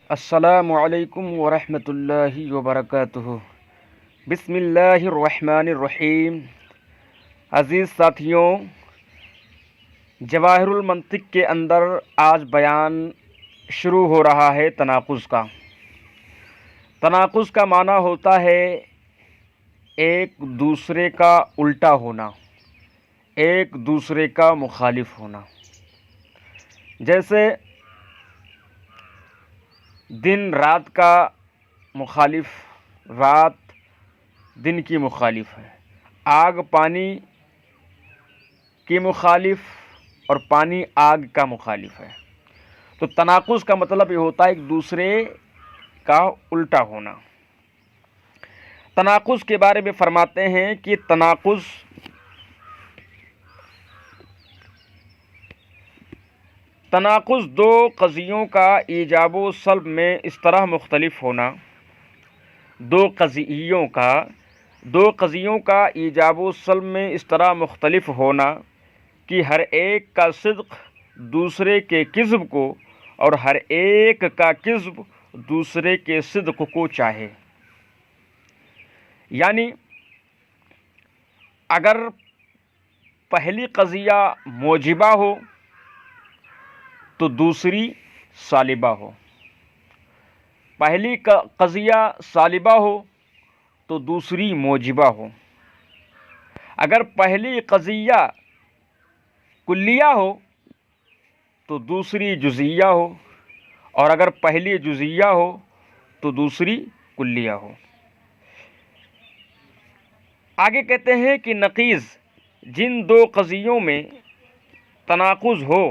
السلام علیکم ورحمۃ اللہ وبرکاتہ۔ بسم اللہ الرحمن الرحیم۔ عزیز ساتھیوں، جواہر المنطق کے اندر آج بیان شروع ہو رہا ہے تناقض کا۔ تناقض کا معنی ہوتا ہے ایک دوسرے کا الٹا ہونا، ایک دوسرے کا مخالف ہونا۔ جیسے دن رات کا مخالف، رات دن کی مخالف ہے، آگ پانی کی مخالف اور پانی آگ کا مخالف ہے۔ تو تناقض کا مطلب یہ ہوتا ہے ایک دوسرے کا الٹا ہونا۔ تناقض کے بارے میں فرماتے ہیں کہ تناقض دو قضیوں کا ایجاب و سلب میں اس طرح مختلف ہونا، دو قضیوں کا ایجاب و سلب میں اس طرح مختلف ہونا کہ ہر ایک کا صدق دوسرے کے کذب کو اور ہر ایک کا کذب دوسرے کے صدق کو چاہے۔ یعنی اگر پہلی قضیہ موجبہ ہو تو دوسری سالبہ ہو، پہلی قضیہ سالبہ ہو تو دوسری موجبہ ہو۔ اگر پہلی قضیہ کلیہ ہو تو دوسری جزیہ ہو، اور اگر پہلی جزیہ ہو تو دوسری کلیہ ہو۔ آگے کہتے ہیں کہ نقیض جن دو قضیوں میں تناقض ہو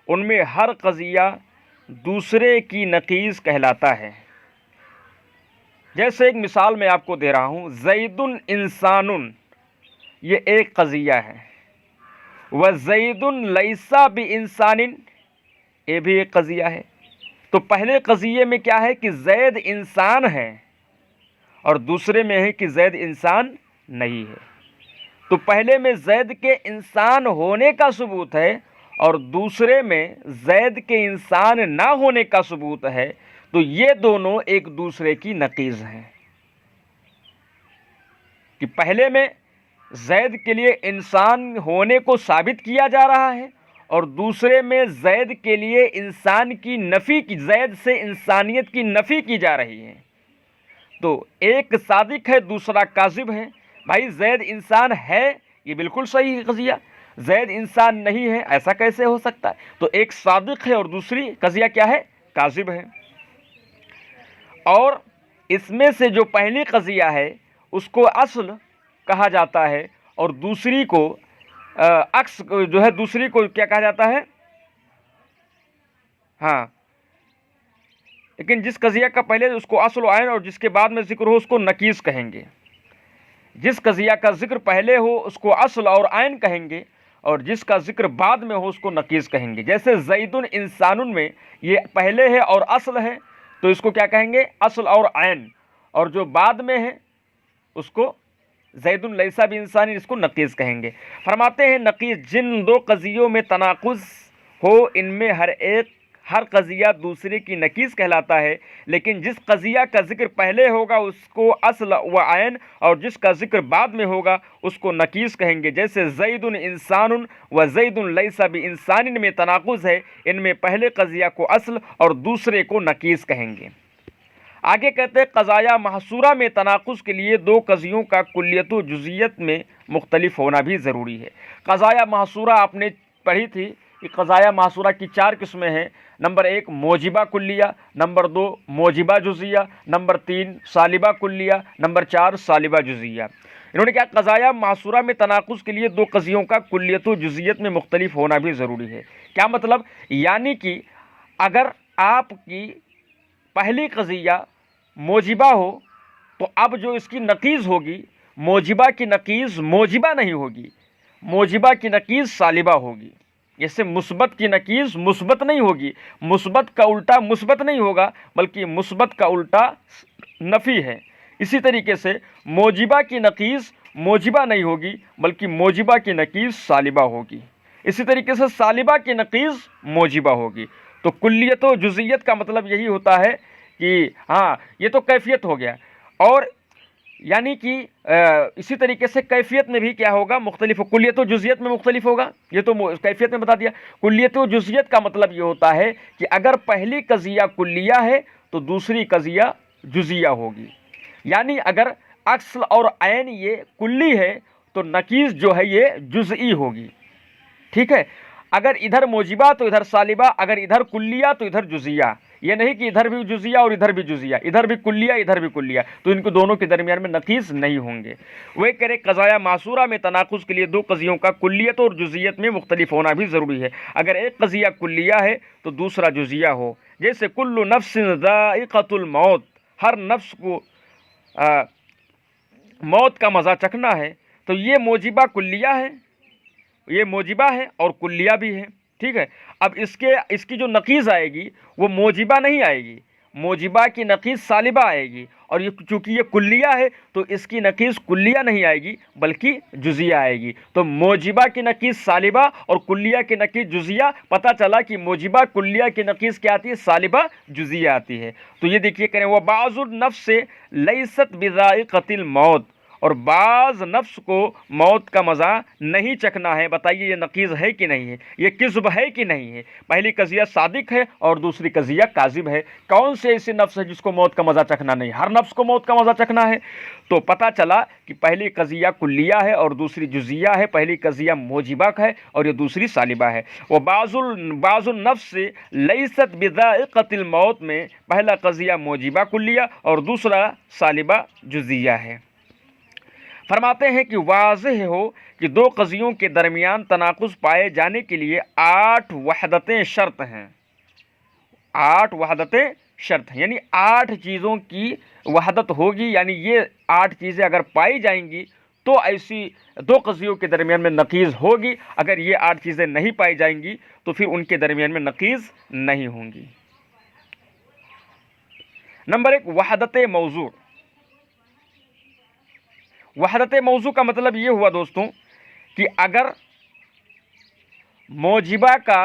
ان میں ہر قضیہ دوسرے کی نقیض کہلاتا ہے۔ جیسے ایک مثال میں آپ کو دے رہا ہوں، زید انسان، یہ ایک قضیہ ہے، وزید لیس بانسان، یہ بھی ایک قضیہ ہے۔ تو پہلے قضیے میں کیا ہے کہ زید انسان ہے، اور دوسرے میں ہے کہ زید انسان نہیں ہے۔ تو پہلے میں زید کے انسان ہونے کا ثبوت ہے اور دوسرے میں زید کے انسان نہ ہونے کا ثبوت ہے، تو یہ دونوں ایک دوسرے کی نقیض ہیں۔ کہ پہلے میں زید کے لیے انسان ہونے کو ثابت کیا جا رہا ہے، اور دوسرے میں زید کے لیے انسان کی نفی کی، زید سے انسانیت کی نفی کی جا رہی ہے۔ تو ایک صادق ہے، دوسرا کاذب ہے۔ بھائی زید انسان ہے، یہ بالکل صحیح قضیہ، زید انسان نہیں ہے ایسا کیسے ہو سکتا ہے؟ تو ایک صادق ہے اور دوسری قضیہ کیا ہے؟ کاذب ہے۔ اور اس میں سے جو پہلی قضیہ ہے اس کو اصل کہا جاتا ہے، اور دوسری کو عکس جو ہے، دوسری کو کیا کہا جاتا ہے؟ لیکن جس قضیہ کا پہلے اس کو اصل و عین اور جس کے بعد میں ذکر ہو اس کو نقیض کہیں گے۔ جس قضیہ کا ذکر پہلے ہو اس کو اصل اور عین کہیں گے، اور جس کا ذکر بعد میں ہو اس کو نقیض کہیں گے۔ جیسے زید انسان میں یہ پہلے ہے اور اصل ہے، تو اس کو کیا کہیں گے؟ اصل اور عین، اور جو بعد میں ہے اس کو زید لیس بانسان، اس کو نقیض کہیں گے۔ فرماتے ہیں نقیض جن دو قضیوں میں تناقض ہو ان میں ہر قضیہ دوسرے کی نقیض کہلاتا ہے، لیکن جس قضیہ کا ذکر پہلے ہوگا اس کو اصل و عین، اور جس کا ذکر بعد میں ہوگا اس کو نقیض کہیں گے۔ جیسے زید انسان و زید لیس بانسان میں تناقض ہے، ان میں پہلے قضیہ کو اصل اور دوسرے کو نقیض کہیں گے۔ آگے کہتے ہیں قضایا محصورہ میں تناقض کے لیے دو قضیوں کا کلیت و جزیت میں مختلف ہونا بھی ضروری ہے۔ قضایا محصورہ آپ نے پڑھی تھی کہ قضایا محصورہ کی 4 قسمیں ہیں۔ نمبر 1 موجبہ کلیہ، نمبر 2 موجبہ جزیہ، نمبر 3 سالبہ کلیہ، نمبر 4 سالبہ جزیہ۔ انہوں نے کہا قضایا محصورہ میں تناقض کے لیے دو قضیوں کا کلیت و جزیت میں مختلف ہونا بھی ضروری ہے۔ کیا مطلب؟ یعنی کہ اگر آپ کی پہلی قضیہ موجبہ ہو تو اب جو اس کی نقیض ہوگی، موجبہ کی نقیض موجبہ نہیں ہوگی، موجبہ کی نقیض سالبہ ہوگی۔ جیسے مثبت کی نقیض مثبت نہیں ہوگی، مثبت کا الٹا مثبت نہیں ہوگا، بلکہ مثبت کا الٹا نفی ہے۔ اسی طریقے سے موجبہ کی نقیض موجبہ نہیں ہوگی، بلکہ موجبہ کی نقیض سالبہ ہوگی۔ اسی طریقے سے سالبہ کی نقیض موجبہ ہوگی۔ تو کلیت و جزئیت کا مطلب یہی ہوتا ہے کہ ہاں یہ تو کیفیت ہو گیا، اور یعنی کہ اسی طریقے سے کیفیت میں بھی کیا ہوگا، مختلف، کلیت و جزئیت میں مختلف ہوگا، یہ تو کیفیت میں بتا دیا۔ کلیت و جزئیت کا مطلب یہ ہوتا ہے کہ اگر پہلی قضیہ کلیہ ہے تو دوسری قضیہ جزیہ ہوگی، یعنی اگر اصل اور عین یہ کلی ہے تو نقیض جو ہے یہ جزئی ہوگی، ٹھیک ہے۔ اگر ادھر موجبہ تو ادھر سالبہ، اگر ادھر کلیہ تو ادھر جزیہ، یہ نہیں کہ ادھر بھی جزیہ اور ادھر بھی جزیہ، ادھر بھی کلیہ ادھر بھی کلیہ، تو ان کو دونوں کے درمیان میں نقیض نہیں ہوں گے۔ وہ کہہ رہے قضایا معصورہ میں تناقض کے لیے دو قضیوں کا کلیت اور جزیت میں مختلف ہونا بھی ضروری ہے۔ اگر ایک قضیہ کلیہ ہے تو دوسرا جزیہ ہو، جیسے کل نفس ذائقۃ الموت، ہر نفس کو موت کا مزہ چکھنا ہے، تو یہ موجبہ کلیہ ہے، یہ موجبہ ہے اور کلیہ بھی ہے، ٹھیک ہے۔ اب اس کی جو نقیض آئے گی وہ موجبہ نہیں آئے گی، موجبہ کی نقیض سالبہ آئے گی، اور یہ چونکہ یہ کلیہ ہے تو اس کی نقیض کلیہ نہیں آئے گی بلکہ جزیہ آئے گی۔ تو موجبہ کی نقیض سالبہ اور کلیہ کی نقیض جزیہ، پتہ چلا کہ موجبہ کلیہ کی نقیض کیا آتی ہے، سالبہ جزیہ آتی ہے۔ تو یہ دیکھیے کریں، وہ بعض النفس لیست بذائقۃ الموت، اور بعض نفس کو موت کا مزہ نہیں چکھنا ہے۔ بتائیے یہ نقیض ہے کہ نہیں ہے، یہ کذب ہے کہ نہیں ہے؟ پہلی قضیہ صادق ہے اور دوسری قضیہ کاذب ہے۔ کون سے ایسے نفس ہے جس کو موت کا مزہ چکھنا نہیں؟ ہر نفس کو موت کا مزہ چکھنا ہے۔ تو پتہ چلا کہ پہلی قضیہ کلیہ ہے اور دوسری جزیہ ہے، پہلی قضیہ موجبہ ہے اور یہ دوسری سالبہ ہے۔ وہ بعض النفس لیست بذائقۃ الموت میں پہلا قضیہ موجبہ کلیہ اور دوسرا سالبہ جزیہ ہے۔ فرماتے ہیں کہ واضح ہو کہ دو قضیوں کے درمیان تناقض پائے جانے کے لیے 8 وحدتیں شرط ہیں، 8 وحدتیں شرط ہیں، یعنی 8 چیزوں کی وحدت ہوگی، یعنی یہ 8 چیزیں اگر پائی جائیں گی تو ایسی دو قضیوں کے درمیان میں نقیض ہوگی، اگر یہ 8 چیزیں نہیں پائی جائیں گی تو پھر ان کے درمیان میں نقیض نہیں ہوں گی۔ نمبر 1، وحدت موضوع۔ وحدت موضوع کا مطلب یہ ہوا دوستوں کہ اگر موجبہ کا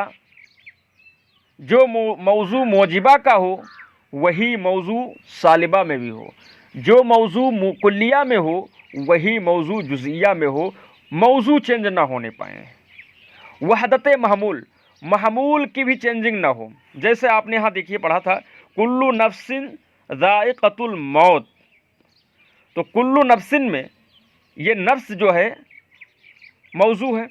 جو موضوع موجبہ کا ہو وہی موضوع سالبہ میں بھی ہو، جو موضوع کلیہ میں ہو وہی موضوع جزئیہ میں ہو، موضوع چینج نہ ہونے پائیں۔ وحدت محمول کی بھی چینجنگ نہ ہو، جیسے آپ نے یہاں دیکھیے پڑھا تھا کل نفس ذائقۃ الموت، تو کل نفس میں یہ نفس جو ہے موضوع ہے،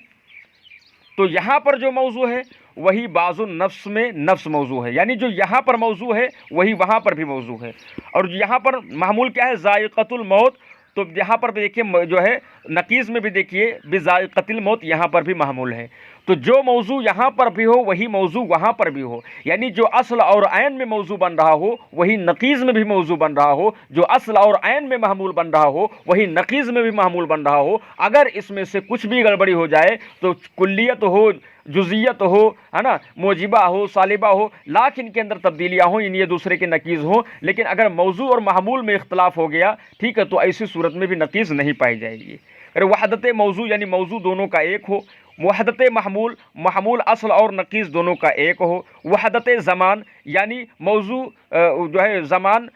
تو یہاں پر جو موضوع ہے وہی بعض النفس میں نفس موضوع ہے، یعنی جو یہاں پر موضوع ہے وہی وہاں پر بھی موضوع ہے۔ اور یہاں پر محمول کیا ہے، ذائقۃ الموت، تو یہاں پر بھی دیکھیے جو ہے نقیض میں بھی دیکھیے بذائقۃ الموت، یہاں پر بھی محمول ہے۔ تو جو موضوع یہاں پر بھی ہو وہی موضوع وہاں پر بھی ہو، یعنی جو اصل اور عین میں موضوع بن رہا ہو وہی نقیض میں بھی موضوع بن رہا ہو، جو اصل اور عین میں محمول بن رہا ہو وہی نقیض میں بھی محمول بن رہا ہو۔ اگر اس میں سے کچھ بھی گڑبڑی ہو جائے تو کلیت ہو، جزئیت ہو، ہے نا، موجبہ ہو، سالبہ ہو، لاکھ ان کے اندر تبدیلیاں ہوں، یہ دوسرے کے نقیض ہوں، لیکن اگر موضوع اور محمول میں اختلاف ہو گیا، ٹھیک ہے، تو ایسی صورت میں بھی نقیض نہیں پائی جائے گی۔ اگر وحدت موضوع یعنی موضوع دونوں کا ایک ہو، وحدت محمول اصل اور نقیض دونوں کا ایک ہو، وحدت زمان یعنی موضوع جو ہے زمان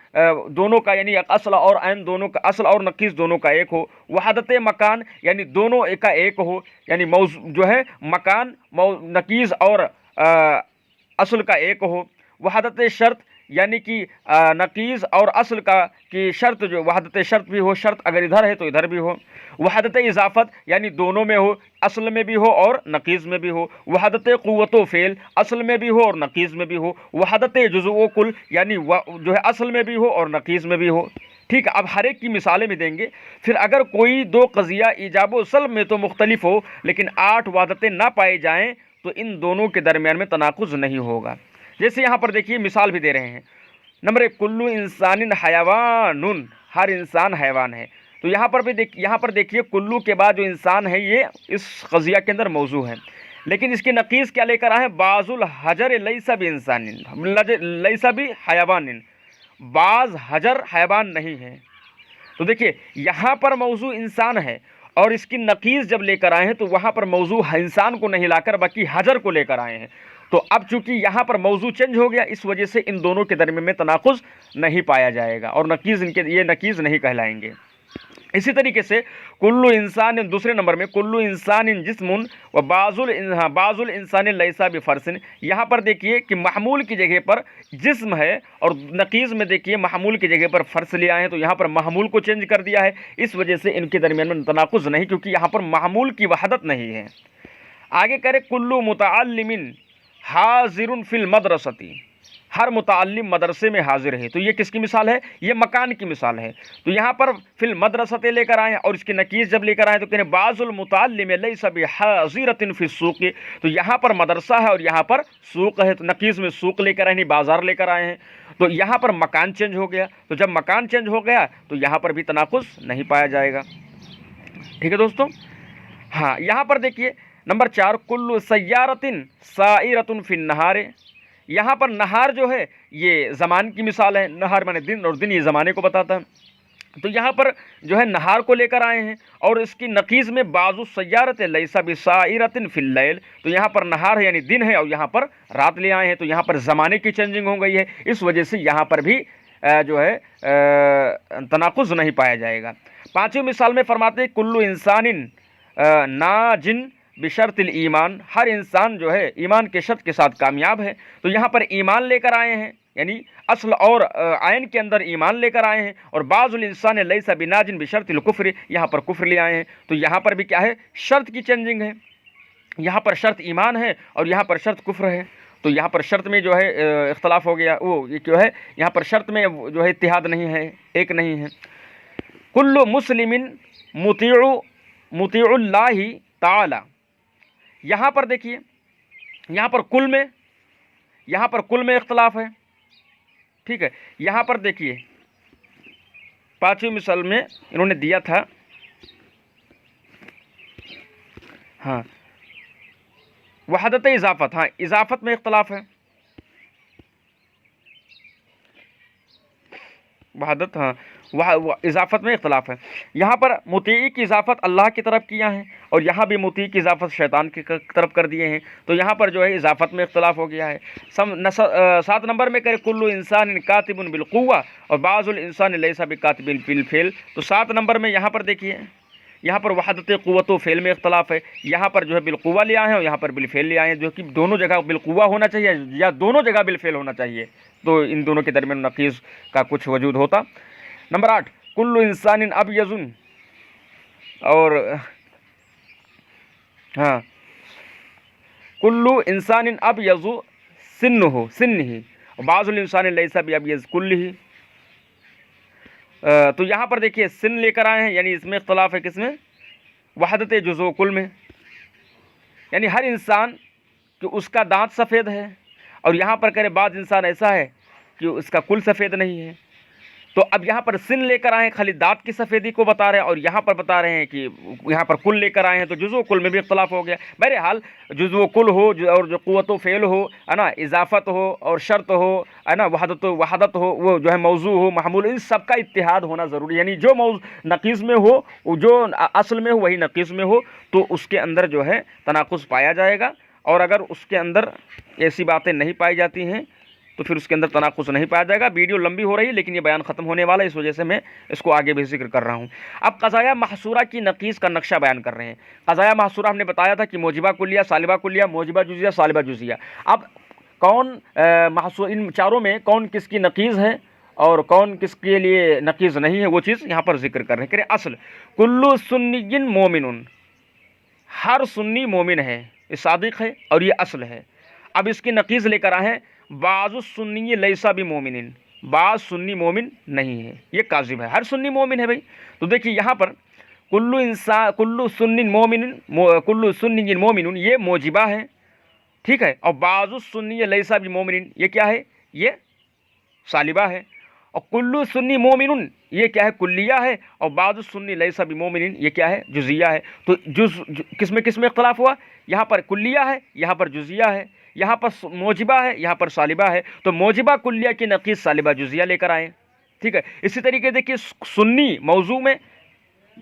دونوں کا، یعنی اصل اور عین دونوں کا، اصل اور نقیض دونوں کا ایک ہو، وحدت مکان یعنی دونوں کا ایک ہو، یعنی موضوع جو ہے مکان نقیض اور اصل کا ایک ہو، وحدت شرط یعنی کہ نقیض اور اصل کا کی شرط جو وحدت شرط بھی ہو، شرط اگر ادھر ہے تو ادھر بھی ہو، وحدت اضافت یعنی دونوں میں ہو، اصل میں بھی ہو اور نقیض میں بھی ہو، وحدت قوت و فعل اصل میں بھی ہو اور نقیض میں بھی ہو، وحدت جزء و کل یعنی جو ہے اصل میں بھی ہو اور نقیض میں بھی ہو۔ ٹھیک ہے، اب ہر ایک کی مثالیں بھی دیں گے۔ پھر اگر کوئی دو قضیہ ایجاب و سلب میں تو مختلف ہو لیکن 8 وحدتیں نہ پائی جائیں تو ان دونوں کے درمیان میں تناقض نہیں ہوگا۔ جیسے یہاں پر دیکھیے مثال بھی دے رہے ہیں، نمبر 1، کلو انسان حیوان، ہر انسان حیوان ہے۔ تو یہاں پر دیکھیے کلو کے بعد جو انسان ہے یہ اس قضیہ کے اندر موضوع ہے، لیکن اس کی نقیض کیا لے کر آئے ہیں، بعض الحجر لیس بانسان، لیس بحیوان، بعض حجر حیوان نہیں ہے۔ تو دیکھیے یہاں پر موضوع انسان ہے اور اس کی نقیض جب لے کر آئے ہیں تو وہاں پر موضوع انسان کو نہیں لا کر بلکہ حجر کو لے کر آئے ہیں۔ تو اب چونکہ یہاں پر موضوع چینج ہو گیا، اس وجہ سے ان دونوں کے درمیان میں تناقض نہیں پایا جائے گا، اور نقیض یہ نقیض نہیں کہلائیں گے۔ اسی طریقے سے کلو انسان، دوسرے نمبر میں کلو انسان جسم و بعض الانسان لیس بفرس، یہاں پر دیکھیے کہ محمول کی جگہ پر جسم ہے، اور نقیض میں دیکھیے محمول کی جگہ پر فرس لے آئے ہیں، تو یہاں پر محمول کو چینج کر دیا ہے، اس وجہ سے ان کے درمیان میں تناقض نہیں، کیونکہ یہاں پر محمول کی وحدت نہیں ہے۔ آگے کرے کلو متعلم حاضر فی المدرسۃ، ہر متعلم مدرسے میں حاضر ہے، تو یہ کس کی مثال ہے؟ یہ مکان کی مثال ہے۔ تو یہاں پر فی المدرسۃ لے کر آئے، اور اس کے نقیض جب لے کر آئے تو کہنے بعض المتعلم لیس بحاضرۃ فی السوق، تو یہاں پر مدرسہ ہے اور یہاں پر سوق ہے، تو نقیض میں سوق لے کر آئے، نہیں بازار لے کر آئے ہیں، تو یہاں پر مکان چینج ہو گیا، تو جب مکان چینج ہو گیا تو یہاں پر بھی تناقض نہیں پایا جائے گا۔ ٹھیک ہے دوستوں، ہاں یہاں پر دیکھیے نمبر 4 کل سیارۃ سائرۃ فی النہار، یہاں پر نہار جو ہے یہ زمان کی مثال ہے، نہار مانے دن، اور دن یہ زمانے کو بتاتا ہے، تو یہاں پر جو ہے نہار کو لے کر آئے ہیں، اور اس کی نقیض میں بعض السیارۃ لیس بسائرۃ فی اللیل، تو یہاں پر نہار ہے یعنی دن ہے، اور یہاں پر رات لے آئے ہیں، تو یہاں پر زمانے کی چینجنگ ہو گئی ہے، اس وجہ سے یہاں پر بھی جو ہے تناقض نہیں پایا جائے گا۔ پانچویں مثال میں فرماتے ہیں کلو انسان ناجن بشرط الایمان، ہر انسان جو ہے ایمان کے شرط کے ساتھ کامیاب ہے، تو یہاں پر ایمان لے کر آئے ہیں، یعنی اصل اور عین کے اندر ایمان لے کر آئے ہیں، اور بعض الانسان لیس بناجن بشرط الکفر، یہاں پر کفر لے آئے ہیں، تو یہاں پر بھی کیا ہے؟ شرط کی چینجنگ ہے، یہاں پر شرط ایمان ہے اور یہاں پر شرط کفر ہے، تو یہاں پر شرط میں جو ہے اختلاف ہو گیا، وہ یہ جو ہے یہاں پر شرط میں جو ہے اتحاد نہیں ہے، ایک نہیں ہے۔ کل مسلم مطیع اللہ تعالی، یہاں پر دیکھیے یہاں پر کل میں اختلاف ہے، ٹھیک ہے، یہاں پر دیکھیے پانچویں مثال میں انہوں نے دیا تھا، ہاں وحدت اضافت، ہاں اضافت میں اختلاف ہے، وحدت، ہاں اضافت میں اختلاف ہے، یہاں پر مطیع کی اضافت اللہ کی طرف کیا ہے، اور یہاں بھی مطیع کی اضافت شیطان کی طرف کر دیے ہیں، تو یہاں پر جو ہے اضافت میں اختلاف ہو گیا ہے۔ 7 نمبر میں کرے کل انسان کاتب بالقوہ اور بعض الانسان لیس بکاتب بالفعل، تو 7 نمبر میں یہاں پر دیکھیے یہاں پر وحدت قوت و فعل میں اختلاف ہے، یہاں پر جو ہے بالقوہ لے آئے ہیں اور یہاں پر بالفعل لے آئے ہیں، جو کہ دونوں جگہ بالقوہ ہونا چاہیے یا دونوں جگہ بالفعل ہونا چاہیے، تو ان دونوں کے درمیان نقیض کا کچھ وجود ہوتا۔ نمبر 8 کل انسان ابیض، اور ہاں کل انسان ابیض سنہ بعض الانسان لیس بابیض کلہ، تو یہاں پر دیکھیے سن لے کر آئے ہیں، یعنی اس میں اختلاف ہے، کس میں؟ وحدت جزء و کل میں، یعنی ہر انسان کہ اس کا دانت سفید ہے، اور یہاں پر کرے بعض انسان ایسا ہے کہ اس کا کل سفید نہیں ہے، تو اب یہاں پر سن لے کر آئے ہیں خالی دانت کی سفیدی کو بتا رہے ہیں، اور یہاں پر بتا رہے ہیں کہ یہاں پر کل لے کر آئے ہیں، تو جزء و کل میں بھی اختلاف ہو گیا۔ بہرحال جزء و کل ہو اور جو قوت و فعل ہو ہے نا، اضافت ہو اور شرط ہو ہے نا، وحدت ہو، وہ جو ہے موضوع ہو محمول، ان سب کا اتحاد ہونا ضروری ہے، یعنی جو نقیض میں ہو، جو اصل میں ہو وہی نقیض میں ہو، تو اس کے اندر جو ہے تناقض پایا جائے گا، اور اگر اس کے اندر ایسی باتیں نہیں پائی جاتی ہیں تو پھر اس کے اندر تناقض نہیں پایا جائے گا۔ ویڈیو لمبی ہو رہی ہے لیکن یہ بیان ختم ہونے والا ہے، اس وجہ سے میں اس کو آگے بھی ذکر کر رہا ہوں۔ اب قضایہ محصورہ کی نقیض کا نقشہ بیان کر رہے ہیں۔ قضایہ محصورہ ہم نے بتایا تھا کہ موجبہ کلیہ، سالبہ کلیہ، موجبہ جزیہ، سالبہ جزیہ۔ اب کون ان چاروں میں کون کس کی نقیض ہے اور کون کس کے لیے نقیض نہیں ہے، وہ چیز یہاں پر ذکر کر رہے ہیں۔ کہ اصل کل سنی مومن، ہر سنی مومن ہے، یہ صادق ہے اور یہ اصل ہے۔ اب اس کی نقیض لے کر آئے بعض السنی لیسا بمومن، بعض سنی مومن نہیں ہے، یہ کاذب ہے، ہر سنی مومن ہے بھائی۔ تو دیکھیے یہاں پر کل سنی مومن یہ موجبہ ہے، ٹھیک ہے، اور بعض السنی لیسا بمومن یہ کیا ہے؟ یہ سالبہ ہے، اور کل سنی مومن یہ کیا ہے؟ کلیہ ہے، اور بعض السنی لیسا بمومن یہ کیا ہے؟ جزیہ ہے۔ تو کس میں اختلاف ہوا؟ یہاں پر کلیہ ہے، یہاں پر جزیہ ہے، یہاں پر موجبہ ہے، یہاں پر سالبہ ہے، تو موجبہ کلیہ کی نقیض سالبہ جزیہ لے کر آئے، ٹھیک ہے۔ اسی طریقے دیکھیے سنی موضوع میں